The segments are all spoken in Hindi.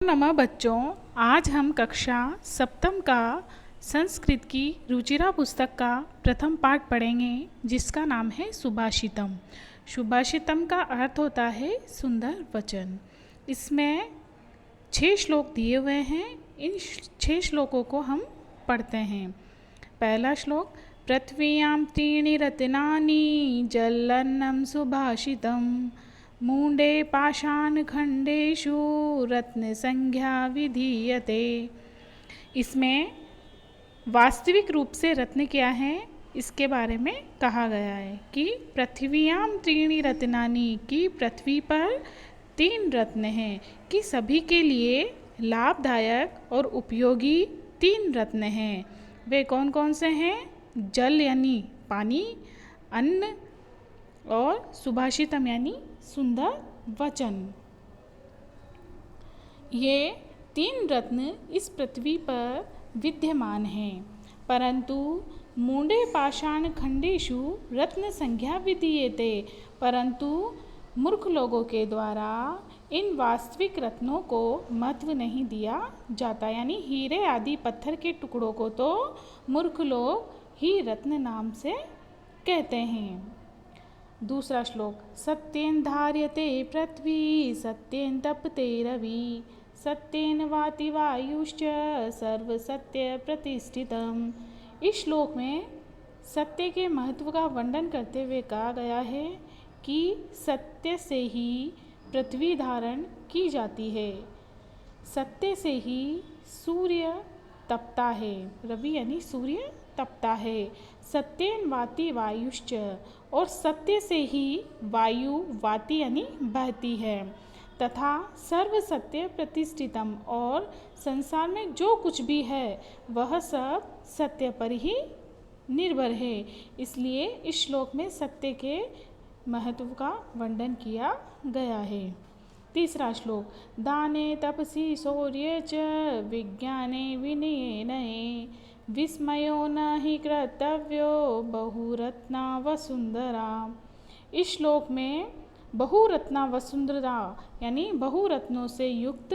नमः बच्चों, आज हम कक्षा सप्तम का संस्कृत की रुचिरा पुस्तक का प्रथम पाठ पढ़ेंगे, जिसका नाम है सुभाषितम। सुभाषितम का अर्थ होता है सुंदर वचन। इसमें 6 श्लोक दिए हुए हैं। इन 6 श्लोकों को हम पढ़ते हैं। पहला श्लोक, पृथ्व्यां त्रीणि रत्नानि जलन्नं सुभाषितम् मूंडे पाषाणखंडेषु रत्न संज्ञा विधीयते। इसमें वास्तविक रूप से रत्न क्या है, इसके बारे में कहा गया है कि पृथ्व्यां त्रीणि रत्नानि, की पृथ्वी पर 3 रत्न हैं, कि सभी के लिए लाभदायक और उपयोगी 3 रत्न हैं। वे कौन कौन से हैं? जल यानी पानी, अन्न और सुभाषितम यानी सुंदर वचन। ये 3 रत्न इस पृथ्वी पर विद्यमान हैं, परंतु मूंडे पाषाण खंडेषु रत्न संज्ञा विधीयते, परंतु मूर्ख लोगों के द्वारा इन वास्तविक रत्नों को महत्व नहीं दिया जाता। यानी हीरे आदि पत्थर के टुकड़ों को तो मूर्ख लोग ही रत्न नाम से कहते हैं। दूसरा श्लोक, सत्येन धार्यते पृथ्वी सत्येन तपते रवि सत्येन वाति वायुश्च सर्व सत्य प्रतिष्ठितम। इस श्लोक में सत्य के महत्व का वर्णन करते हुए कहा गया है कि सत्य से ही पृथ्वी धारण की जाती है, सत्य से ही सूर्य तपता है, रवि यानी सूर्य तपता है, सत्येन वाति वायुश्च, और सत्य से ही वायु वाति यानी बहती है, तथा सर्व सत्य प्रतिष्ठितम, और संसार में जो कुछ भी है वह सब सत्य पर ही निर्भर है। इसलिए इस श्लोक में सत्य के महत्व का वर्णन किया गया है। तीसरा श्लोक, दाने तपसि शौर्ये च विज्ञाने विनयेन विस्मयो न हि कर्तव्यो बहुरत्ना वसुंधरा। इस श्लोक में बहुरत्ना वसुंधरा यानी बहुरत्नों से युक्त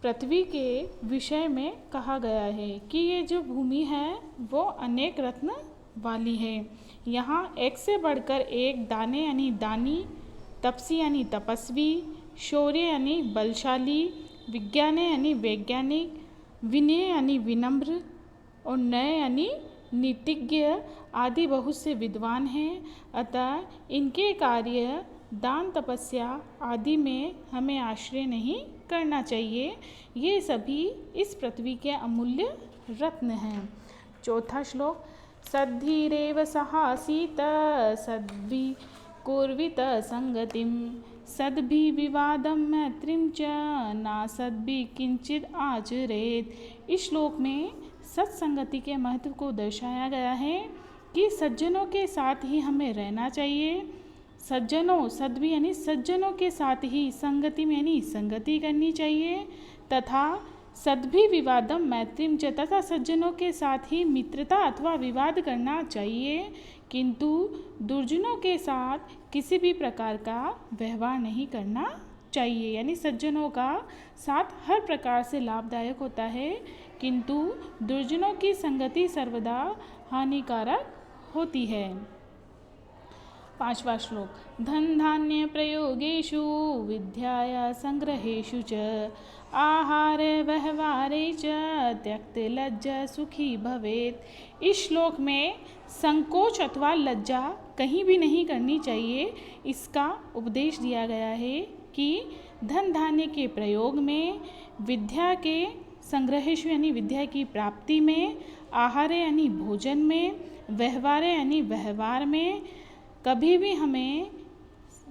पृथ्वी के विषय में कहा गया है कि ये जो भूमि है वो अनेक रत्न वाली है। यहाँ एक से बढ़कर एक दाने यानी दानी, तपसी यानी तपस्वी, शौर्य यानी बलशाली, विज्ञाने यानी वैज्ञानिक, विनय यानी विनम्र, और नय यानी नीतिज्ञ आदि बहुत से विद्वान हैं। अतः इनके कार्य दान तपस्या आदि में हमें आश्रय नहीं करना चाहिए। ये सभी इस पृथ्वी के अमूल्य रत्न हैं। चौथा श्लोक, सद्धीरेव सहासीत सद्भि कुर्वित संगतिम सद्भि विवादम मैत्रीं च ना सद्भि किंचित आचरेत। इस श्लोक में सत्संगति के महत्व को दर्शाया गया है कि सज्जनों के साथ ही हमें रहना चाहिए। सज्जनों, सद्भि यानी सज्जनों के साथ ही संगति में यानी संगति करनी चाहिए, तथा सद्भि विवादम मैत्रीं च, तथा सज्जनों के साथ ही मित्रता अथवा विवाद करना चाहिए, किंतु दुर्जनों के साथ किसी भी प्रकार का व्यवहार नहीं करना चाहिए। यानी सज्जनों का साथ हर प्रकार से लाभदायक होता है, किंतु दुर्जनों की संगति सर्वदा हानिकारक होती है। पांचवा श्लोक, धन धान्य प्रयोगेषु विद्याया संग्रहेषु च आहारे व्यवहारे च त्यक्त लज्जा सुखी भवेत। इस श्लोक में संकोच अथवा लज्जा कहीं भी नहीं करनी चाहिए। इसका उपदेश दिया गया है कि धन धान्य के प्रयोग में, विद्या के संग्रहेषु यानी विद्या की प्राप्ति में, आहार यानी भोजन में, व्यवहार यानी व्यवहार में कभी भी हमें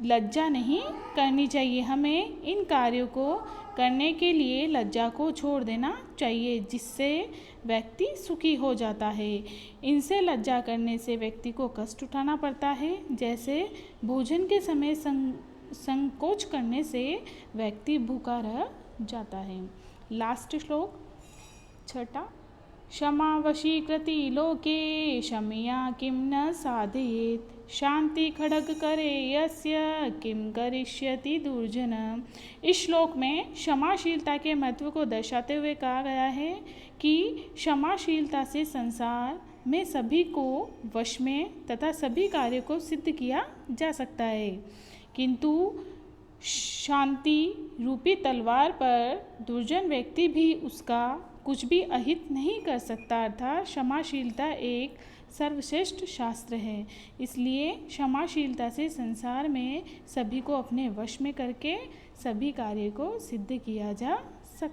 लज्जा नहीं करनी चाहिए। हमें इन कार्यों को करने के लिए लज्जा को छोड़ देना चाहिए, जिससे व्यक्ति सुखी हो जाता है। इनसे लज्जा करने से व्यक्ति को कष्ट उठाना पड़ता है, जैसे भोजन के समय संकोच करने से व्यक्ति भूखा रह जाता है। लास्ट श्लोक, छठा, क्षमा वशीकृति लोके क्षमया किं न साधयेत् शांति खड्ग करे यस्य किम करिष्यति दुर्जन। इस श्लोक में क्षमाशीलता के महत्व को दर्शाते हुए कहा गया है कि क्षमाशीलता से संसार में सभी को वश में तथा सभी कार्यों को सिद्ध किया जा सकता है, किंतु शांति रूपी तलवार पर दुर्जन व्यक्ति भी उसका कुछ भी अहित नहीं कर सकता। अर्थात क्षमाशीलता एक सर्वश्रेष्ठ शास्त्र है। इसलिए क्षमाशीलता से संसार में सभी को अपने वश में करके सभी कार्य को सिद्ध किया जा सकता है।